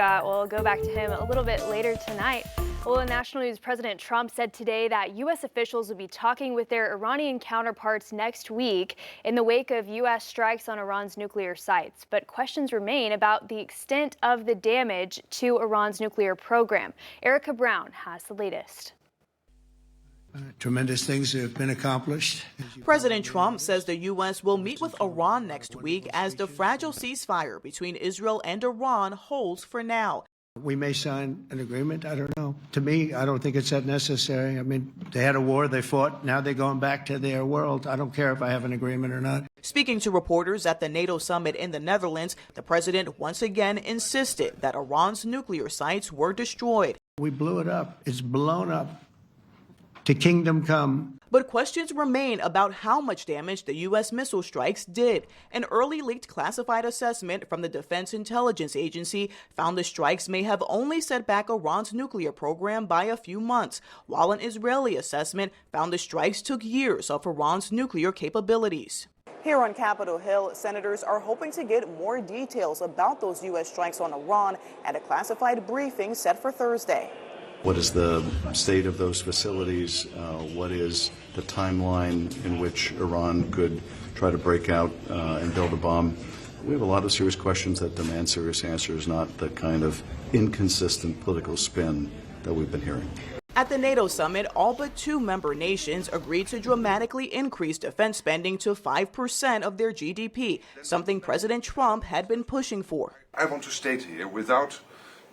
We'll go back to him a little bit later tonight. Well, in national news, President Trump said today that U.S. officials will be talking with their Iranian counterparts next week in the wake of U.S. strikes on Iran's nuclear sites. But questions remain about the extent of the damage to Iran's nuclear program. Erica Brown has the latest. Tremendous things have been accomplished. President Trump says the U.S. will meet with Iran next week as the fragile ceasefire between Israel and Iran holds for now. We may sign an agreement. I don't know. To me, I don't think it's that necessary. I mean, they had a war, they fought. Now they're going back to their world. I don't care if I have an agreement or not. Speaking to reporters at the NATO summit in the Netherlands, the president once again insisted that Iran's nuclear sites were destroyed. We blew it up. It's blown up. To kingdom come. But questions remain about how much damage the U.S. missile strikes did. An early leaked classified assessment from the Defense Intelligence Agency found the strikes may have only set back Iran's nuclear program by a few months, while an Israeli assessment found the strikes took years of Iran's nuclear capabilities. Here on Capitol Hill, senators are hoping to get more details about those U.S. strikes on Iran at a classified briefing set for Thursday. What is the state of those facilities? What is the timeline in which Iran could try to break out and build a bomb? We have a lot of serious questions that demand serious answers, not the kind of inconsistent political spin that we've been hearing. At the NATO summit, all but 2 member nations agreed to dramatically increase defense spending to 5% of their GDP, something President Trump had been pushing for. I want to state here, without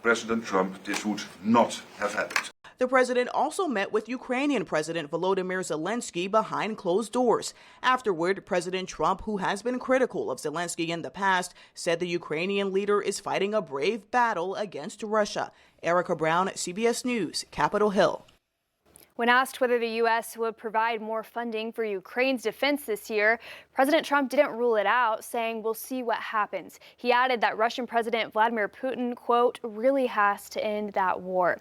President Trump, this would not have happened. The president also met with Ukrainian President Volodymyr Zelensky behind closed doors. Afterward, President Trump, who has been critical of Zelensky in the past, said the Ukrainian leader is fighting a brave battle against Russia. Erica Brown, CBS News, Capitol Hill. When asked whether the U.S. would provide more funding for Ukraine's defense this year, President Trump didn't rule it out, saying we'll see what happens. He added that Russian President Vladimir Putin, quote, really has to end that war.